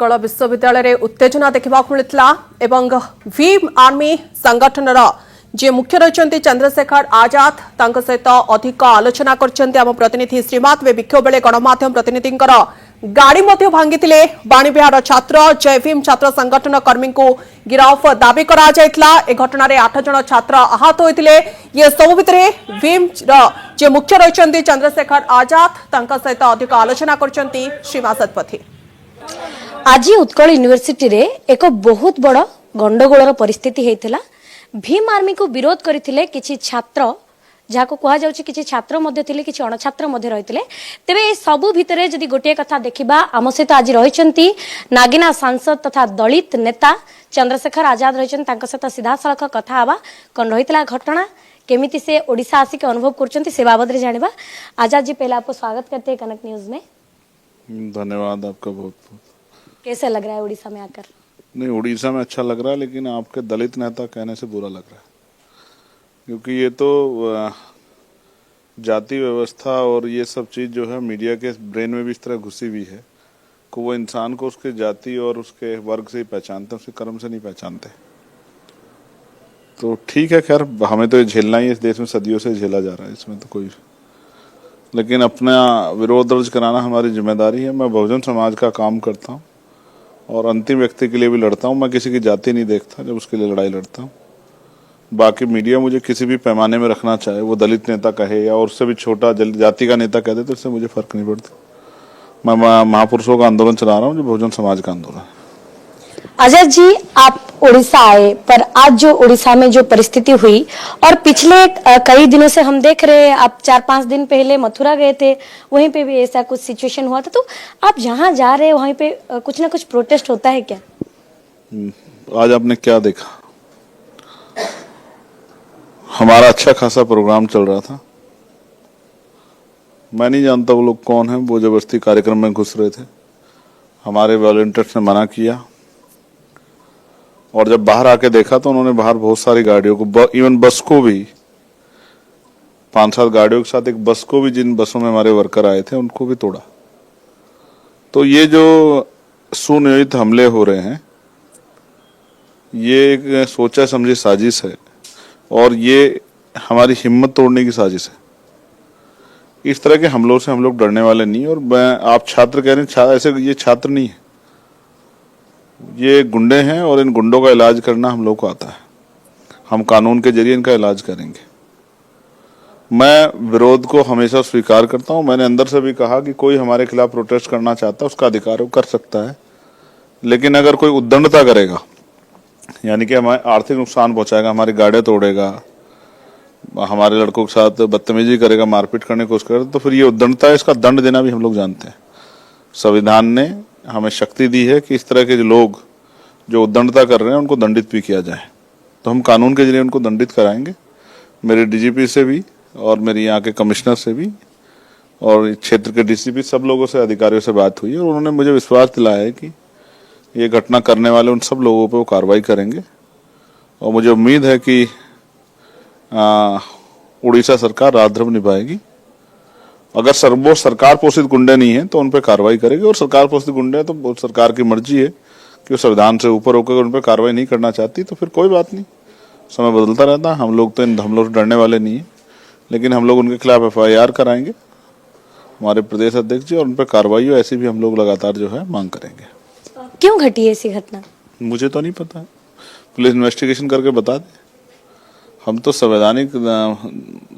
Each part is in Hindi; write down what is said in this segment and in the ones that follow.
उत्कल विश्वविद्यालय उत्तेजना देखा मिलता एवं भीम आर्मी संगठन जे मुख्य रही चंद्रशेखर आजाद सहित अधिक आलोचना कर प्रतिनिधि श्रीमात विक्षोभ बेले गणमाध्यम प्रतिनिधि गाड़ी भांगी बाणीविहार छात्र जय भीम छात्र संगठन कर्मी को गिरफ दाबी करा घटना 8 जन छात्र आहत होते ये सब भितर भीम जे मुख्य रही चंद्रशेखर आजाद सहित अधिक आलोचना कर श्रीमा सतपथी आज उत्कल यूनिवर्सिटी रे एक बहुत बड़ गंडगोलर परिस्थिति होता भीम आर्मी को विरोध करथिले किछि छात्र जहाँ को कहा जाउछि किछि छात्र मध्य थिले किछि अणछात्र मध्य रहिथिले तेबे ए सबु भितरे जदि गोटे कथा देखिबा आम सहित आज रहिचंती नागिना सांसद तथा दलित नेता चंद्रशेखर आजाद रहिचंती तांको सहित सीधा सड़क कथा आबा कोन रहितला घटना केमिति से ओडिशा आसी के अनुभव करचंती से बाबत रे जानिबा। आजाद जी पहले आपको स्वागत करते हैं कनक न्यूज में। धन्यवाद आपका बहुत बहुत। कैसे लग रहा है उड़ीसा में आकर? नहीं, उड़ीसा में अच्छा लग रहा है, लेकिन आपके दलित नेता कहने से बुरा लग रहा है, क्योंकि ये तो जाति व्यवस्था और ये सब चीज जो है मीडिया के ब्रेन में भी इस तरह घुसी हुई है कि वो इंसान को उसके जाति और उसके वर्ग से ही पहचानते हैं, उसके कर्म से नहीं पहचानते। तो ठीक है, खैर हमें तो ये झेलना ही इस देश में सदियों से झेला जा रहा है, इसमें तो कोई, लेकिन अपना विरोध दर्ज कराना हमारी जिम्मेदारी है। मैं बहुजन समाज का काम करता हूँ और अंतिम व्यक्ति के लिए भी लड़ता हूँ। मैं किसी की जाति नहीं देखता जब उसके लिए लड़ाई लड़ता हूँ। बाकी मीडिया मुझे किसी भी पैमाने में रखना चाहे, वो दलित नेता कहे या उससे भी छोटा जाति का नेता कह दे, तो इससे मुझे फर्क नहीं पड़ता। मैं महापुरुषों का आंदोलन चला रहा हूँ जो बहुजन समाज का आंदोलन है। आजाद जी, आप उड़ीसा आए, पर आज जो उड़ीसा में जो परिस्थिति हुई और पिछले कई दिनों से हम देख रहे हैं, आप 4-5 दिन पहले मथुरा गए थे, वहीं पे भी ऐसा कुछ सिचुएशन हुआ था। तो आप जहां जा रहे हैं वहीं पे कुछ ना कुछ प्रोटेस्ट होता है क्या? आज आपने क्या देखा? हमारा अच्छा खासा प्रोग्राम चल रहा था। मैं नहीं जानता वो लोग कौन है, वो जबरदस्ती कार्यक्रम में घुस रहे थे। हमारे वॉलंटियर्स ने मना किया और जब बाहर आके देखा तो उन्होंने बाहर बहुत सारी गाड़ियों को, इवन बस को भी, 5-7 गाड़ियों के साथ एक बस को भी, जिन बसों में हमारे वर्कर आए थे, उनको भी तोड़ा। तो ये जो सुनियोजित हमले हो रहे हैं, ये एक सोचा समझी साजिश है और ये हमारी हिम्मत तोड़ने की साजिश है। इस तरह के हमलों से हम लोग डरने वाले नहीं। और आप छात्र कह रहे हैं, ऐसे ये छात्र नहीं है, ये गुंडे हैं और इन गुंडों का इलाज करना हम लोग को आता है। हम कानून के जरिए इनका इलाज करेंगे। मैं विरोध को हमेशा स्वीकार करता हूं। मैंने अंदर से भी कहा कि कोई हमारे खिलाफ प्रोटेस्ट करना चाहता है, उसका अधिकार वो कर सकता है, लेकिन अगर कोई उद्दंडता करेगा, यानी कि हमारे आर्थिक नुकसान पहुंचाएगा, हमारी गाड़ियां तोड़ेगा, हमारे लड़कों के साथ बदतमीजी करेगा, मारपीट करने की कोशिश करेगा, तो फिर ये उद्दंडता है, इसका दंड देना भी हम लोग जानते हैं। संविधान ने हमें शक्ति दी है कि इस तरह के लोग जो उद्दंडता कर रहे हैं उनको दंडित भी किया जाए। तो हम कानून के जरिए उनको दंडित कराएंगे। मेरे डीजीपी से भी और मेरे यहाँ के कमिश्नर से भी और क्षेत्र के डीसीपी, सब लोगों से, अधिकारियों से बात हुई है और उन्होंने मुझे विश्वास दिलाया है कि ये घटना करने वाले उन सब लोगों पर वो कार्रवाई करेंगे। और मुझे उम्मीद है कि उड़ीसा सरकार राजधर्म निभाएगी। अगर वो सरकार पोषित गुंडे नहीं है तो उन पर कार्रवाई करेगी, और सरकार पोषित गुंडे है तो सरकार की मर्जी है कि वो संविधान से ऊपर होकर उन पर कार्रवाई नहीं करना चाहती तो फिर कोई बात नहीं, समय बदलता रहता है। हम लोग तो इन हमलों से डरने वाले नहीं है, लेकिन हम लोग उनके खिलाफ FIR कराएंगे, हमारे प्रदेश अध्यक्ष जी, और उन पर कार्रवाई हो ऐसी भी हम लोग लगातार जो है मांग करेंगे। क्यों घटी ऐसी घटना? मुझे तो नहीं पता, पुलिस इन्वेस्टिगेशन करके बता दे। हम तो संवैधानिक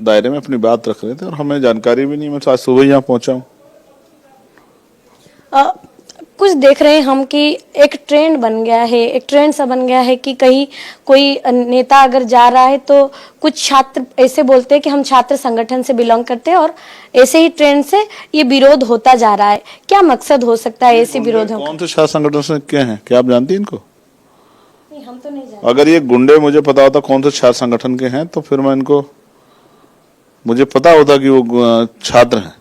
दायरे में अपनी बात रख रहे थे और हमें जानकारी भी नहीं। मैं आज सुबह यहाँ पहुंचा हूँ। कुछ देख रहे हैं हम कि एक ट्रेंड बन गया है, एक ट्रेंड सा बन गया है कि कहीं कोई नेता अगर जा रहा है तो कुछ छात्र ऐसे बोलते हैं कि हम छात्र संगठन से बिलोंग करते हैं, और ऐसे ही ट्रेंड से ये विरोध होता जा रहा है। क्या मकसद हो सकता है ऐसे विरोधों का? कौन से छात्र संगठन से क्या है, क्या आप जानती हैं इनको? हम तो नहीं जानते। अगर ये गुंडे मुझे पता होता कौन से छात्र संगठन के हैं तो फिर मैं इनको, मुझे पता होता कि वो छात्र हैं,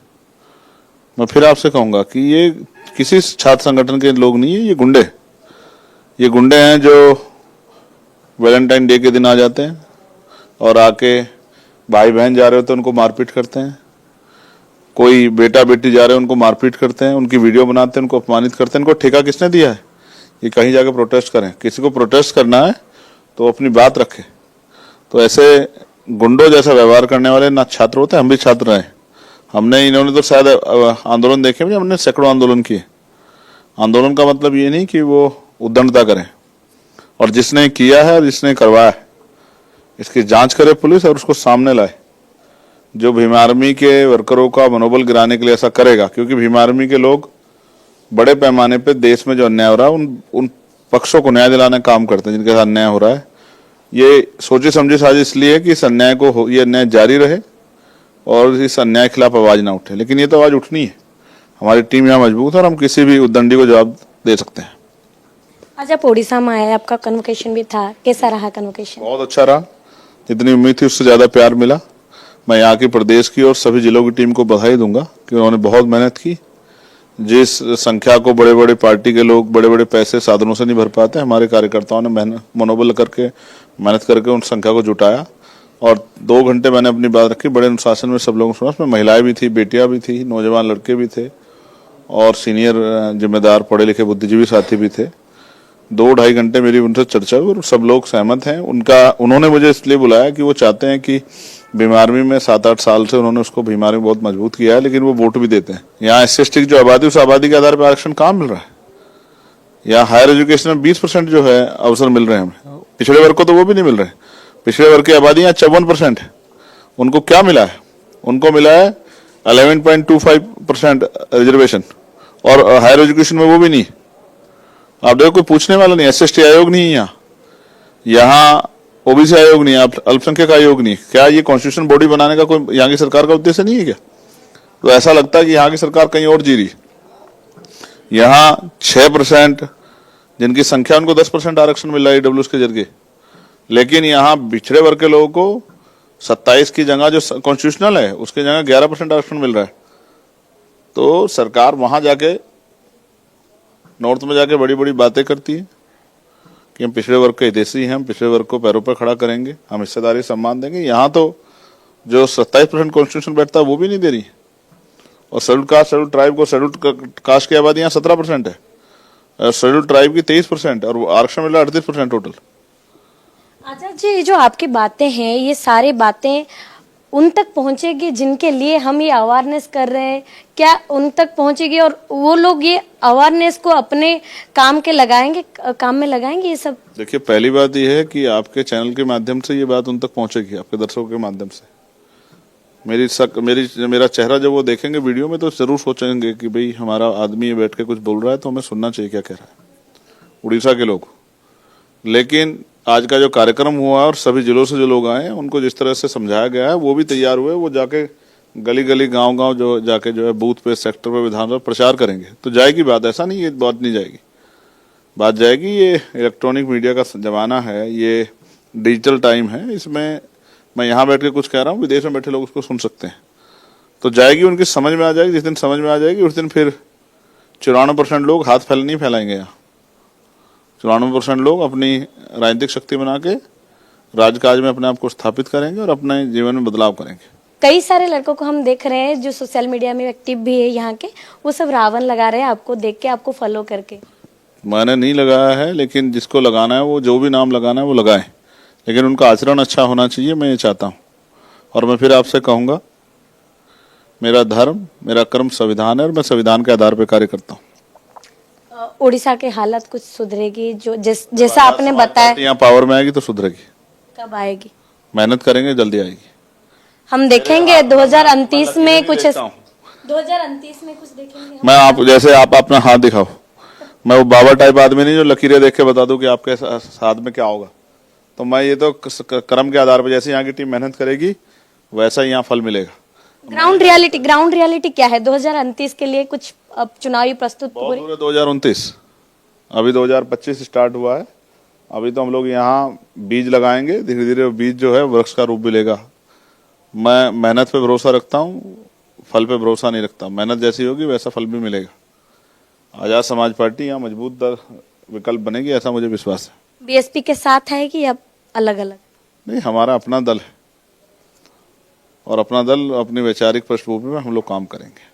मैं फिर आपसे कहूंगा कि ये किसी छात्र संगठन के लोग नहीं है, ये गुंडे हैं जो वैलेंटाइन डे के दिन आ जाते हैं और आके भाई बहन जा रहे होते हैं उनको मारपीट करते हैं, कोई बेटा बेटी जा रहे हैं उनको मारपीट करते हैं, उनकी वीडियो बनाते हैं, उनको अपमानित करते हैं। इनको ठेका किसने दिया है? कि कहीं जाके प्रोटेस्ट करें। किसी को प्रोटेस्ट करना है तो अपनी बात रखे। तो ऐसे गुंडों जैसा व्यवहार करने वाले ना छात्र होते, हम भी छात्र रहे। हमने इन्होंने तो शायद आंदोलन देखे भी, हमने सैकड़ों आंदोलन किए। आंदोलन का मतलब ये नहीं कि वो उद्दंडता करें, और जिसने किया है और जिसने करवाया है इसकी जांच करे पुलिस और उसको सामने लाए। जो भीम आर्मी के वर्करों का मनोबल गिराने के लिए ऐसा करेगा, क्योंकि भीम आर्मी के लोग बड़े पैमाने पे देश में जो अन्याय हो रहा है उन पक्षों को न्याय दिलाने का काम करते हैं जिनके साथ अन्याय हो रहा है। ये सोची समझी साजिश इसलिए कि इस अन्याय को ये अन्याय जारी रहे और इस अन्याय के खिलाफ आवाज ना उठे। लेकिन ये तो आवाज उठनी है। हमारी टीम यहाँ मजबूत है और हम किसी भी उद्दंडी को जवाब दे सकते हैं। आज आप ओडिशा में आए, आपका कन्वोकेशन भी था, कैसा रहा कन्वोकेशन? बहुत अच्छा रहा। जितनी उम्मीद थी उससे ज्यादा प्यार मिला। मैं यहाँ की प्रदेश की और सभी जिलों की टीम को बधाई दूंगा कि उन्होंने बहुत मेहनत की। जिस संख्या को बड़े बड़े पार्टी के लोग बड़े बड़े पैसे साधनों से नहीं भर पाते, हमारे कार्यकर्ताओं ने मनोबल करके मेहनत करके उन संख्या को जुटाया। और 2 घंटे मैंने अपनी बात रखी, बड़े अनुशासन में सब लोगों को सुना। उसमें महिलाएं भी थी, बेटियां भी थी, नौजवान लड़के भी थे और सीनियर जिम्मेदार पढ़े लिखे बुद्धिजीवी साथी भी थे। 2-2.5 घंटे मेरी उनसे चर्चा हुई और सब लोग सहमत हैं। उन्होंने मुझे इसलिए बुलाया कि वो चाहते हैं कि भीम आर्मी में 7-8 साल से उन्होंने उसको भीम आर्मी बहुत मजबूत किया है, लेकिन वो वोट भी देते हैं। यहाँ SC/ST की जो आबादी, उस आबादी के आधार पर आरक्षण कहाँ मिल रहा है। यहाँ हायर एजुकेशन में 20% जो है अवसर मिल रहे हैं हमें। पिछड़े वर्ग को तो वो भी नहीं मिल रहे। पिछड़े वर्ग की आबादी यहाँ 54% है। उनको क्या मिला है? उनको मिला है 11.25% रिजर्वेशन, और हायर एजुकेशन में वो भी नहीं। आप देखो कोई पूछने वाला नहीं। SC/ST आयोग नहीं है यहाँ OBC आयोग नहीं है, अल्पसंख्यक आयोग नहीं। क्या ये कॉन्स्टिट्यूशन बॉडी बनाने का कोई यहाँ की सरकार का उद्देश्य नहीं है क्या? तो ऐसा लगता है कि यहाँ की सरकार कहीं और जी रही। यहाँ 6% जिनकी संख्या, उनको 10% आरक्षण मिल रहा है EWS के जरिए। लेकिन यहाँ पिछड़े वर्ग के लोगों को 27 की जगह जो कॉन्स्टिट्यूशनल है उसकी जगह 11% आरक्षण मिल रहा है। तो सरकार वहां जाके नॉर्थ में जाके बड़ी बड़ी बातें करती है कि हम पिछड़े वर्ग के हितैषी हैं, हम पिछड़े वर्ग को पैरों पर खड़ा करेंगे, हम हिस्सेदारी सम्मान देंगे। यहाँ तो जो 27% कॉन्स्टिट्यूशन बैठता है वो भी नहीं दे रही। और शेड्यूल कास्ट, शेड्यूल ट्राइब को, शेड्यूल कास्ट की आबादी यहाँ 17% है, शेड्यूल ट्राइब की 23% और आरक्षण मिला 38% टोटल। आचार्य जी, जो आपकी बातें हैं, ये सारी बातें उन तक पहुंचेगी जिनके लिए हम ये अवेयरनेस कर रहे हैं? क्या उन तक पहुंचेगी और वो लोग ये अवेयरनेस को अपने काम के लगाएंगे, काम में लगाएंगे ये सब? देखिए, पहली बात यह है कि आपके चैनल के माध्यम से ये बात उन तक पहुंचेगी, आपके दर्शकों के माध्यम से। मेरा चेहरा जब वो देखेंगे वीडियो में तो जरूर सोचेंगे कि भाई हमारा आदमी बैठ के कुछ बोल रहा है तो हमें सुनना चाहिए क्या कह रहा है, उड़ीसा के लोग। लेकिन आज का जो कार्यक्रम हुआ और सभी जिलों से जो लोग आए हैं उनको जिस तरह से समझाया गया है, वो भी तैयार हुए, वो जाके गली गली गांव-गांव जो जाके जो है बूथ पे, सेक्टर पे, विधानसभा प्रचार करेंगे। तो जाएगी बात, ऐसा नहीं ये बात नहीं जाएगी, बात जाएगी। ये इलेक्ट्रॉनिक मीडिया का जमाना है, ये डिजिटल टाइम है। इसमें मैं यहाँ बैठ के कुछ कह रहा हूँ, विदेश में बैठे लोग उसको सुन सकते हैं। तो जाएगी, उनकी समझ में आ जाएगी। जिस दिन समझ में आ जाएगी उस दिन फिर 94% लोग हाथ नहीं फैलाएंगे। यहाँ 94% लोग अपनी राजनीतिक शक्ति बना के राजकाज में अपने आप को स्थापित करेंगे और अपने जीवन में बदलाव करेंगे। कई सारे लड़कों को हम देख रहे हैं जो सोशल मीडिया में एक्टिव भी है यहाँ के, वो सब रावण लगा रहे हैं आपको देख के, आपको फॉलो करके। मैंने नहीं लगाया है, लेकिन जिसको लगाना है वो जो भी नाम लगाना है वो लगाए, लेकिन उनका आचरण अच्छा होना चाहिए, मैं ये चाहता हूँ। और मैं फिर आपसे कहूँगा, मेरा धर्म, मेरा कर्म संविधान है और मैं संविधान के आधार पर कार्य करता हूँ। उड़ीसा के हालत कुछ सुधरेगी? जो जैसा आपने बताया, यहाँ पावर में आएगी तो सुधरेगी। कब आएगी? मेहनत करेंगे, जल्दी आएगी। हम देखेंगे 2029 में कुछ, 2029 में कुछ देखेंगे। मैं आप जैसे आप अपना हाथ दिखाओ, मैं वो बाबा टाइप आदमी नहीं जो लकीरें देख के बता दूं कि आपके साथ में क्या होगा। तो मैं ये तो कर्म के आधार पर, जैसे यहाँ की टीम मेहनत करेगी वैसा यहाँ फल मिलेगा। ग्राउंड रियलिटी क्या है 2029 के लिए? कुछ अब चुनावी प्रस्तुत बहुत दूर है 2029, अभी 2025 स्टार्ट हुआ है। अभी तो हम लोग यहाँ बीज लगाएंगे, धीरे धीरे बीज जो है वृक्ष का रूप भी लेगा। मैं मेहनत पे भरोसा रखता हूँ, फल पे भरोसा नहीं रखता। मेहनत जैसी होगी वैसा फल भी मिलेगा। आजाद समाज पार्टी यहाँ मजबूत विकल्प बनेगी, ऐसा मुझे विश्वास है। बीएसपी के साथ है कि अब अलग अलग? नहीं, हमारा अपना दल है और अपना दल अपनी वैचारिक पृष्ठभूमि में हम लोग काम करेंगे।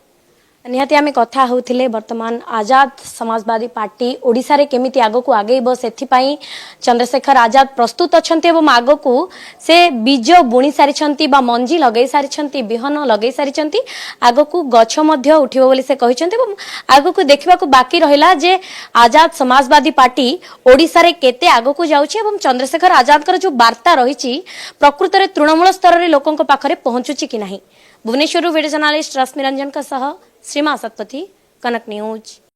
निहाती आमे कथा होउथिले वर्तमान आजाद समाजवादी पार्टी ओडिसा रे केमिति आगो को आगेइबो सेथिपाई चंद्रशेखर आजाद प्रस्तुत अछंती एवं आगो को से बीज बुणी सारिछंती बा मंजी लगेई सारिछंती बिहन लगेई सारिछंती आगो को गछ मध्य उठिबो बोली से कहिछंती एवं आगो को देखिबा को बाकी रहिला जे आजाद समाजवादी पार्टी ओडिसा रे केते आगो को जाउछि एवं चंद्रशेखर आजाद कर जो वार्ता रहिछि प्रकृत रे तृणमूल स्तर रे लोकन को पाखरे पहुंचुछि कि नाही। भुवनेश्वर वीडियो जर्नलिस्ट रश्मि रंजन का सह श्रीमा सतपथी, कनक न्यूज।